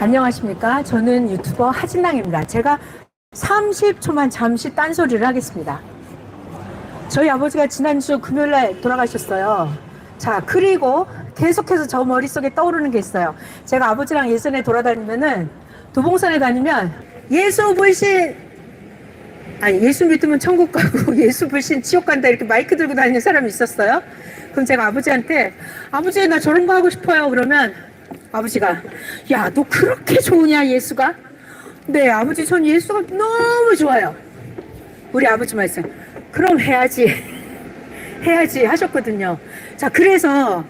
안녕하십니까. 저는 유튜버 하진랑입니다. 제가 30초만 잠시 딴소리를 하겠습니다. 저희 아버지가 지난주 금요일날 돌아가셨어요. 자, 그리고 계속해서 저 머릿속에 떠오르는 게 있어요. 제가 아버지랑 예전에 돌아다니면은 도봉산에 다니면 예수 불신, 아니 예수 믿으면 천국 가고 예수 불신 지옥 간다 이렇게 마이크 들고 다니는 사람이 있었어요. 그럼 제가 아버지한테 아버지 나 저런 거 하고 싶어요. 그러면 아버지가 야 너 그렇게 좋으냐 예수가? 네 아버지 전 예수가 너무 좋아요. 우리 아버지 말씀 그럼 해야지 해야지 하셨거든요. 자 그래서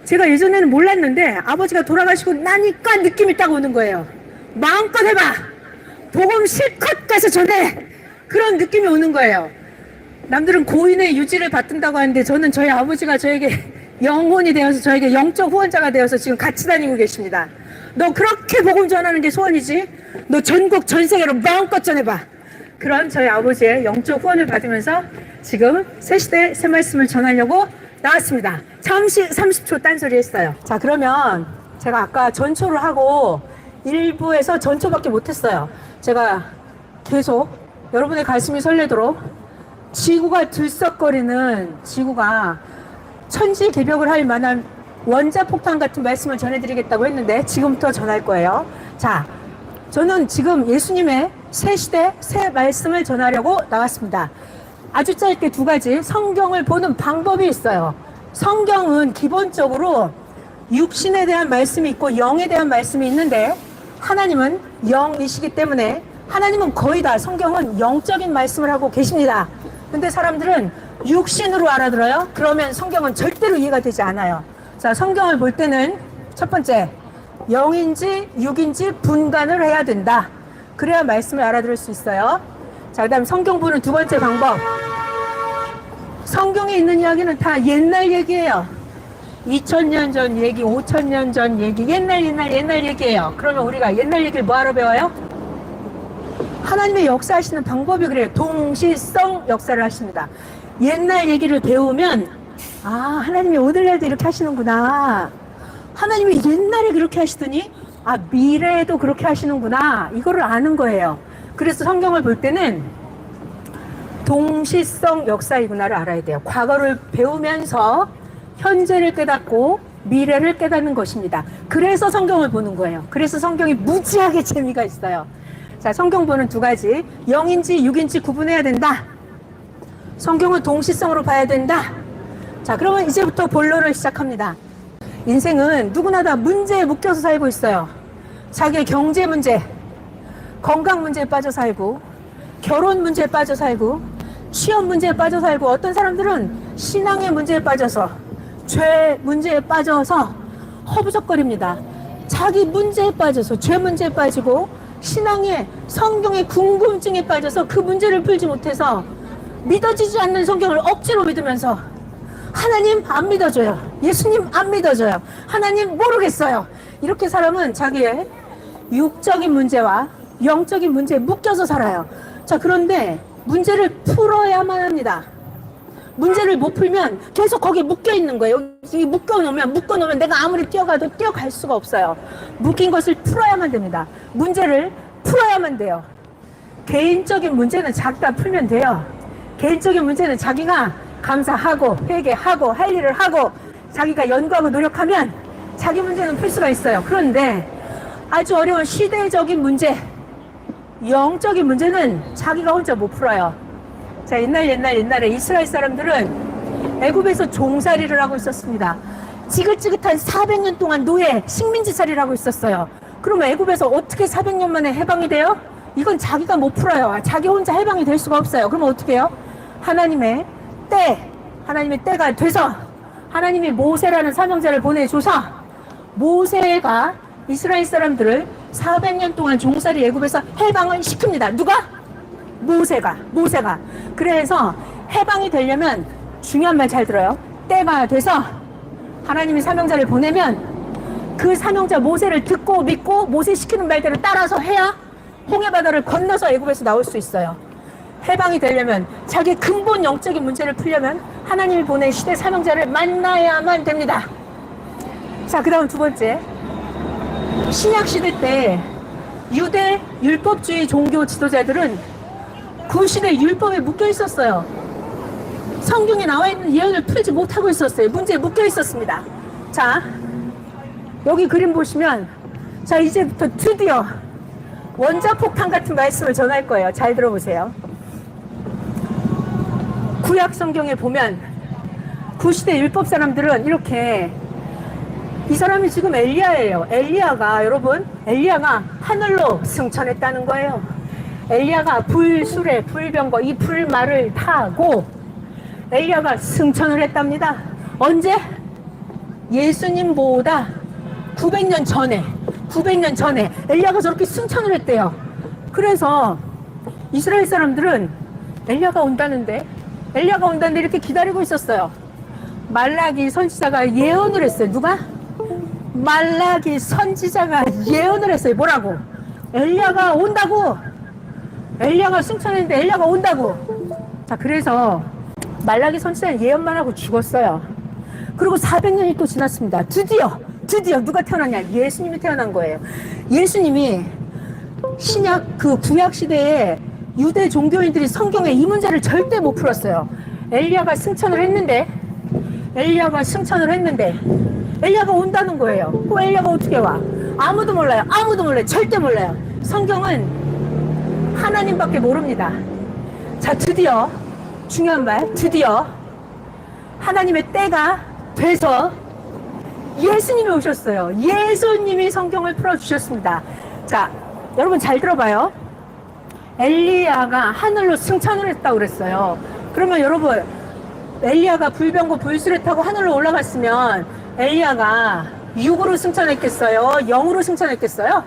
제가 예전에는 몰랐는데 아버지가 돌아가시고 나니까 느낌이 딱 오는 거예요. 마음껏 해봐 복음 실컷 가서 전해 그런 느낌이 오는 거예요. 남들은 고인의 유지를 받든다고 하는데 저는 저희 아버지가 저에게 영혼이 되어서 저에게 영적 후원자가 되어서 지금 같이 다니고 계십니다. 너 그렇게 복음 전하는 게 소원이지? 너 전국 전 세계로 마음껏 전해봐. 그런 저희 아버지의 영적 후원을 받으면서 지금 새 시대 새 말씀을 전하려고 나왔습니다. 잠시 30초 딴소리 했어요. 자 그러면 제가 아까 전초를 하고 일부에서 전초밖에 못했어요. 제가 계속 여러분의 가슴이 설레도록 지구가 들썩거리는 지구가 천지개벽을 할 만한 원자폭탄 같은 말씀을 전해드리겠다고 했는데 지금부터 전할 거예요. 자, 저는 지금 예수님의 새 시대 새 말씀을 전하려고 나왔습니다. 아주 짧게 두 가지 성경을 보는 방법이 있어요. 성경은 기본적으로 육신에 대한 말씀이 있고 영에 대한 말씀이 있는데 하나님은 영이시기 때문에 하나님은 거의 다 성경은 영적인 말씀을 하고 계십니다. 근데 사람들은 육신으로 알아들어요? 그러면 성경은 절대로 이해가 되지 않아요. 자, 성경을 볼 때는 첫 번째, 영인지 육인지 분간을 해야 된다. 그래야 말씀을 알아들을 수 있어요. 자, 그 다음 성경 보는 두 번째 방법. 성경에 있는 이야기는 다 옛날 얘기예요. 2000년 전 얘기, 5000년 전 얘기, 옛날 얘기예요. 그러면 우리가 옛날 얘기를 뭐하러 배워요? 하나님의 역사하시는 방법이 그래요. 동시성 역사를 하십니다. 옛날 얘기를 배우면 아 하나님이 오늘날도 이렇게 하시는구나. 하나님이 옛날에 그렇게 하시더니 아 미래에도 그렇게 하시는구나. 이거를 아는 거예요. 그래서 성경을 볼 때는 동시성 역사이구나를 알아야 돼요. 과거를 배우면서 현재를 깨닫고 미래를 깨닫는 것입니다. 그래서 성경을 보는 거예요. 그래서 성경이 무지하게 재미가 있어요. 자, 성경 보는 두 가지. 영인지 육인지 구분해야 된다. 성경은 동시성으로 봐야 된다. 자, 그러면 이제부터 본론을 시작합니다. 인생은 누구나 다 문제에 묶여서 살고 있어요. 자기의 경제 문제, 건강 문제에 빠져 살고, 결혼 문제에 빠져 살고, 취업 문제에 빠져 살고, 어떤 사람들은 신앙의 문제에 빠져서, 죄 문제에 빠져서 허부적거립니다. 자기 문제에 빠져서, 죄 문제에 빠지고, 신앙의 성경의 궁금증에 빠져서 그 문제를 풀지 못해서 믿어지지 않는 성경을 억지로 믿으면서 하나님 안 믿어줘요. 예수님 안 믿어줘요. 하나님 모르겠어요. 이렇게 사람은 자기의 육적인 문제와 영적인 문제에 묶여서 살아요. 자, 그런데 문제를 풀어야만 합니다. 문제를 못 풀면 계속 거기에 묶여 있는 거예요. 여기 묶어놓으면 내가 아무리 뛰어가도 뛰어갈 수가 없어요. 묶인 것을 풀어야만 됩니다. 문제를 풀어야만 돼요. 개인적인 문제는 자기가 풀면 돼요. 개인적인 문제는 자기가 감사하고 회개하고 할 일을 하고 자기가 연구하고 노력하면 자기 문제는 풀 수가 있어요. 그런데 아주 어려운 시대적인 문제, 영적인 문제는 자기가 혼자 못 풀어요. 자, 옛날에 이스라엘 사람들은 애굽에서 종살이를 하고 있었습니다. 지긋지긋한 400년 동안 노예, 식민지살이를 하고 있었어요. 그러면 애굽에서 어떻게 400년 만에 해방이 돼요? 이건 자기가 못 풀어요. 자기 혼자 해방이 될 수가 없어요. 그러면 어떻게 해요? 하나님의 때가 돼서 하나님이 모세라는 사명자를 보내줘서 모세가 이스라엘 사람들을 400년 동안 종살이 애굽에서 해방을 시킵니다. 누가? 모세가. 그래서 해방이 되려면 중요한 말 잘 들어요. 때가 돼서 하나님이 사명자를 보내면 그 사명자 모세를 듣고 믿고 모세 시키는 말대로 따라서 해야 홍해바다를 건너서 애굽에서 나올 수 있어요. 해방이 되려면 자기 근본 영적인 문제를 풀려면 하나님이 보낸 시대 사명자를 만나야만 됩니다. 자, 그 다음 두 번째. 신약 시대 때 유대 율법주의 종교 지도자들은 그 시대 율법에 묶여 있었어요. 성경에 나와 있는 예언을 풀지 못하고 있었어요. 문제에 묶여 있었습니다. 자, 여기 그림 보시면, 자, 이제부터 드디어 원자폭탄 같은 말씀을 전할 거예요. 잘 들어보세요. 구약 성경에 보면 그 시대 율법 사람들은 이렇게, 이 사람이 지금 엘리야예요. 엘리야가, 여러분, 엘리야가 하늘로 승천했다는 거예요. 엘리야가 불수레, 불병거, 이 불말을 타고 엘리야가 승천을 했답니다. 언제? 예수님보다 900년 전에 엘리야가 저렇게 승천을 했대요. 그래서 이스라엘 사람들은 엘리야가 온다는데 이렇게 기다리고 있었어요. 말라기 선지자가 예언을 했어요. 누가? 말라기 선지자가 예언을 했어요. 뭐라고? 엘리야가 온다고. 엘리야가 승천했는데 엘리야가 온다고. 자, 그래서 말라기 선지자는 예언만 하고 죽었어요. 그리고 400년이 또 지났습니다. 드디어 누가 태어났냐? 예수님이 태어난 거예요. 예수님이 신약 그 구약 시대에 유대 종교인들이 성경에 이 문제를 절대 못 풀었어요. 엘리야가 승천을 했는데 엘리야가 온다는 거예요. 그럼 엘리야가 어떻게 와? 아무도 몰라요. 절대 몰라요. 성경은 하나님밖에 모릅니다. 자, 드디어 중요한 말, 드디어 하나님의 때가 돼서 예수님이 오셨어요. 예수님이 성경을 풀어주셨습니다. 자, 여러분 잘 들어봐요. 엘리야가 하늘로 승천을 했다고 그랬어요. 그러면 여러분, 엘리야가 불병거 불수레 타고 하늘로 올라갔으면 엘리야가 육으로 승천했겠어요? 영으로 승천했겠어요?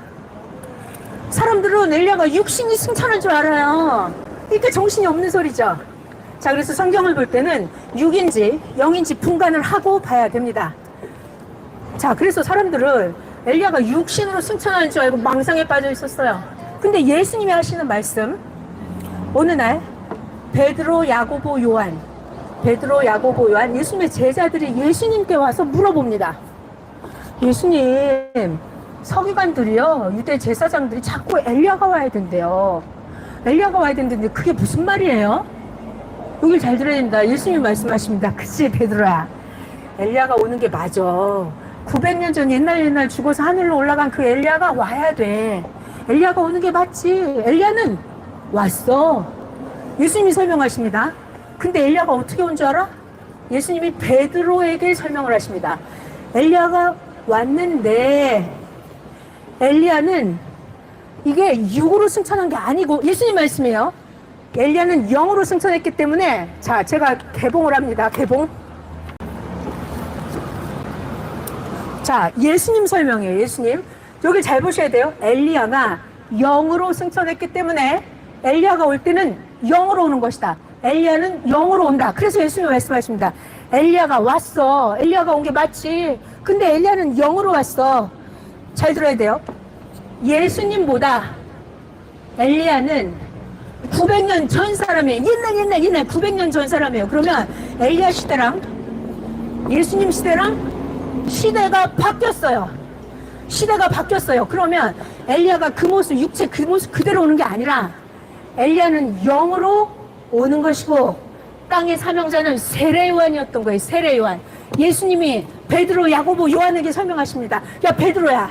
사람들은 엘리야가 육신이 승천한 줄 알아요. 이게 정신이 없는 소리죠. 자, 그래서 성경을 볼 때는 육인지 영인지 분간을 하고 봐야 됩니다. 자, 그래서 사람들은 엘리야가 육신으로 승천하는 줄 알고 망상에 빠져 있었어요. 근데 예수님이 하시는 말씀, 어느 날 베드로, 야고보, 요한, 예수님의 제자들이 예수님께 와서 물어봅니다. 예수님, 서기관들이요, 유대 제사장들이 자꾸 엘리야가 와야 된대요. 엘리야가 와야 된다는데 그게 무슨 말이에요? 여길 잘 들어야 됩니다. 예수님이 말씀하십니다. 그치, 베드로야, 엘리야가 오는 게 맞아. 900년 전 옛날 죽어서 하늘로 올라간 그 엘리야가 와야 돼. 엘리야가 오는 게 맞지. 엘리야는 왔어. 예수님이 설명하십니다. 근데 엘리야가 어떻게 온 줄 알아? 예수님이 베드로에게 설명을 하십니다. 엘리야가 왔는데 엘리야는 이게 육으로 승천한 게 아니고, 예수님 말씀이에요. 엘리야는 영으로 승천했기 때문에, 자, 제가 개봉을 합니다. 개봉. 자, 예수님 설명이에요. 예수님. 여기 잘 보셔야 돼요. 엘리야가 영으로 승천했기 때문에 엘리야가 올 때는 영으로 오는 것이다. 엘리야는 영으로 온다. 그래서 예수님이 말씀하십니다. 엘리야가 왔어. 엘리야가 온 게 맞지. 근데 엘리야는 영으로 왔어. 잘 들어야 돼요. 예수님보다 엘리야는 900년 전 사람이에요. 옛날 900년 전 사람이에요. 그러면 엘리야 시대랑 예수님 시대랑 시대가 바뀌었어요. 그러면 엘리야가 그 모습, 육체 그 모습 그대로 오는 게 아니라 엘리야는 영으로 오는 것이고, 땅의 사명자는 세례 요한이었던 거예요. 세례 요한. 예수님이 베드로, 야고보, 요한에게 설명하십니다. 야, 베드로야,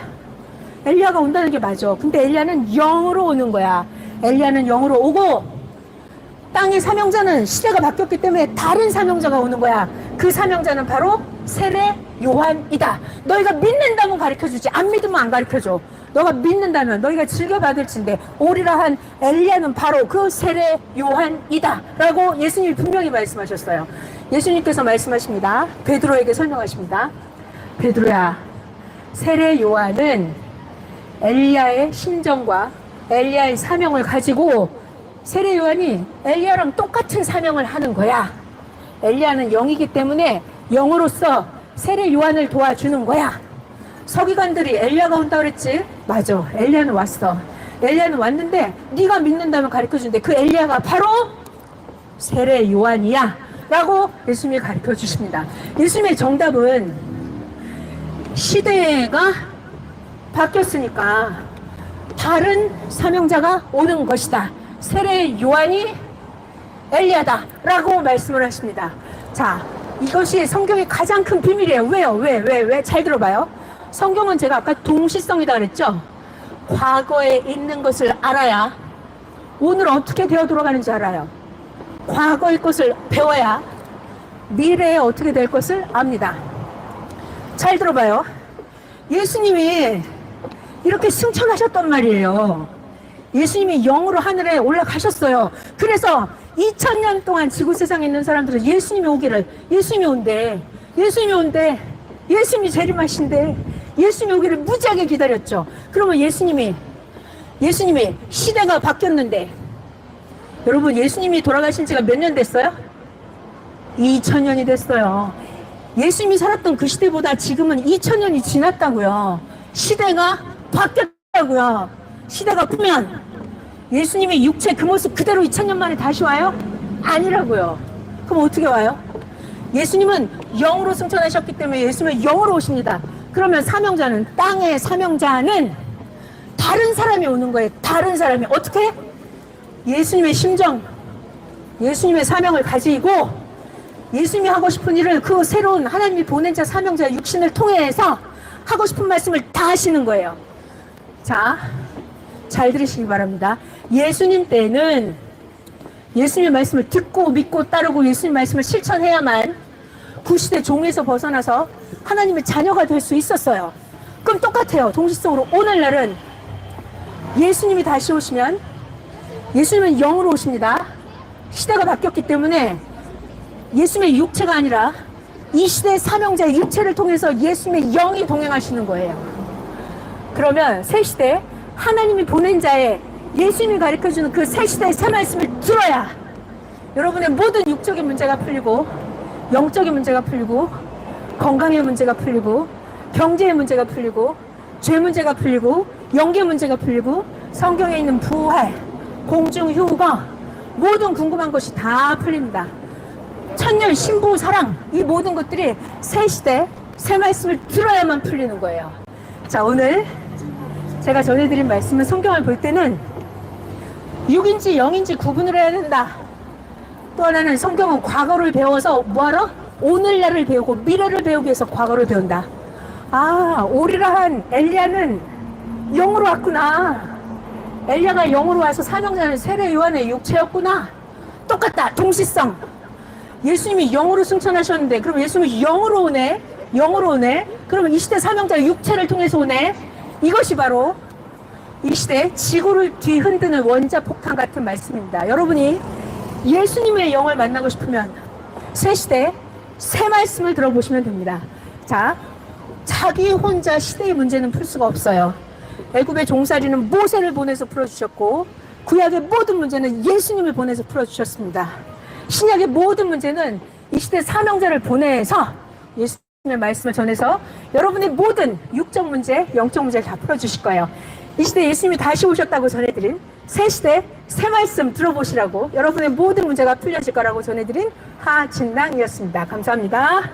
엘리야가 온다는 게 맞아. 근데 엘리야는 영으로 오는 거야. 엘리야는 영으로 오고, 땅의 사명자는 시대가 바뀌었기 때문에 다른 사명자가 오는 거야. 그 사명자는 바로 세례 요한이다. 너희가 믿는다면 가르쳐주지, 안 믿으면 안 가르쳐줘. 너가 믿는다면 너희가 즐겨받을진데 오리라 한 엘리야는 바로 그 세례 요한이다 라고 예수님이 분명히 말씀하셨어요. 예수님께서 말씀하십니다. 베드로에게 설명하십니다. 베드로야, 세례 요한은 엘리야의 심정과 엘리야의 사명을 가지고, 세례 요한이 엘리야랑 똑같은 사명을 하는 거야. 엘리야는 영이기 때문에 영으로서 세례 요한을 도와주는 거야. 서기관들이 엘리야가 온다 그랬지? 맞아, 엘리야는 왔어. 엘리야는 왔는데 네가 믿는다면 가르쳐준대. 그 엘리야가 바로 세례 요한이야 라고 예수님이 가르쳐 주십니다. 예수님의 정답은 시대가 바뀌었으니까 다른 사명자가 오는 것이다. 세례 요한이 엘리야다 라고 말씀을 하십니다. 자, 이것이 성경의 가장 큰 비밀이에요. 왜요? 왜? 잘 들어봐요. 성경은 제가 아까 동시성이다 그랬죠? 과거에 있는 것을 알아야 오늘 어떻게 되어 돌아가는지 알아요. 과거의 것을 배워야 미래에 어떻게 될 것을 압니다. 잘 들어봐요. 예수님이 이렇게 승천하셨단 말이에요. 예수님이 영으로 하늘에 올라가셨어요. 그래서 2000년 동안 지구 세상에 있는 사람들은 예수님이 오기를, 예수님이 온대, 예수님이 재림하신대, 예수님이 오기를 무지하게 기다렸죠. 그러면 예수님이 시대가 바뀌었는데, 여러분 예수님이 돌아가신 지가 몇 년 됐어요? 2000년이 됐어요. 예수님이 살았던 그 시대보다 지금은 2000년이 지났다고요. 시대가 바뀌었다고요. 시대가 바뀌면 예수님의 육체 그 모습 그대로 2000년 만에 다시 와요? 아니라고요. 그럼 어떻게 와요? 예수님은 영으로 승천하셨기 때문에 예수님은 영으로 오십니다. 그러면 사명자는, 땅의 사명자는 다른 사람이 오는 거예요. 다른 사람이. 어떻게? 예수님의 심정, 예수님의 사명을 가지고 예수님이 하고 싶은 일을 그 새로운 하나님이 보낸 자 사명자 육신을 통해서 하고 싶은 말씀을 다 하시는 거예요. 자, 잘 들으시기 바랍니다. 예수님 때는 예수님의 말씀을 듣고 믿고 따르고 예수님 말씀을 실천해야만 구시대 종에서 벗어나서 하나님의 자녀가 될 수 있었어요. 그럼 똑같아요. 동시성으로 오늘날은 예수님이 다시 오시면 예수님은 영으로 오십니다. 시대가 바뀌었기 때문에 예수님의 육체가 아니라 이 시대의 사명자의 육체를 통해서 예수님의 영이 동행하시는 거예요. 그러면 새 시대 하나님이 보낸 자의 예수님이 가르쳐주는 그 새 시대의 새 말씀을 들어야 여러분의 모든 육적인 문제가 풀리고 영적인 문제가 풀리고 건강의 문제가 풀리고 경제의 문제가 풀리고 죄 문제가 풀리고 영계 문제가 풀리고 성경에 있는 부활, 공중휴거 모든 궁금한 것이 다 풀립니다. 천년 신부 사랑 이 모든 것들이 새 시대 새 말씀을 들어야만 풀리는 거예요. 자, 오늘 제가 전해드린 말씀은 성경을 볼 때는 6인지 0인지 구분을 해야 된다. 또 하나는 성경은 과거를 배워서 뭐하러? 오늘날을 배우고 미래를 배우기 위해서 과거를 배운다. 아, 오리라 한 엘리야는 영으로 왔구나. 엘리야가 영으로 와서 사명자는 세례 요한의 육체였구나. 똑같다. 동시성. 예수님이 영으로 승천하셨는데 그럼 예수님이 영으로 오네. 그러면 이 시대 사명자의 육체를 통해서 오네. 이것이 바로 이 시대 지구를 뒤흔드는 원자폭탄 같은 말씀입니다. 여러분이 예수님의 영을 만나고 싶으면 새 시대 새 말씀을 들어보시면 됩니다. 자, 자기 혼자 시대의 문제는 풀 수가 없어요. 애굽의 종살이는 모세를 보내서 풀어주셨고 구약의 모든 문제는 예수님을 보내서 풀어주셨습니다. 신약의 모든 문제는 이 시대 사명자를 보내서 예수님의 말씀을 전해서 여러분의 모든 육적 문제, 영적 문제를 다 풀어주실 거예요. 이 시대 예수님이 다시 오셨다고 전해드린 새 시대 새 말씀 들어보시라고 여러분의 모든 문제가 풀려질 거라고 전해드린 하진랑이었습니다. 감사합니다.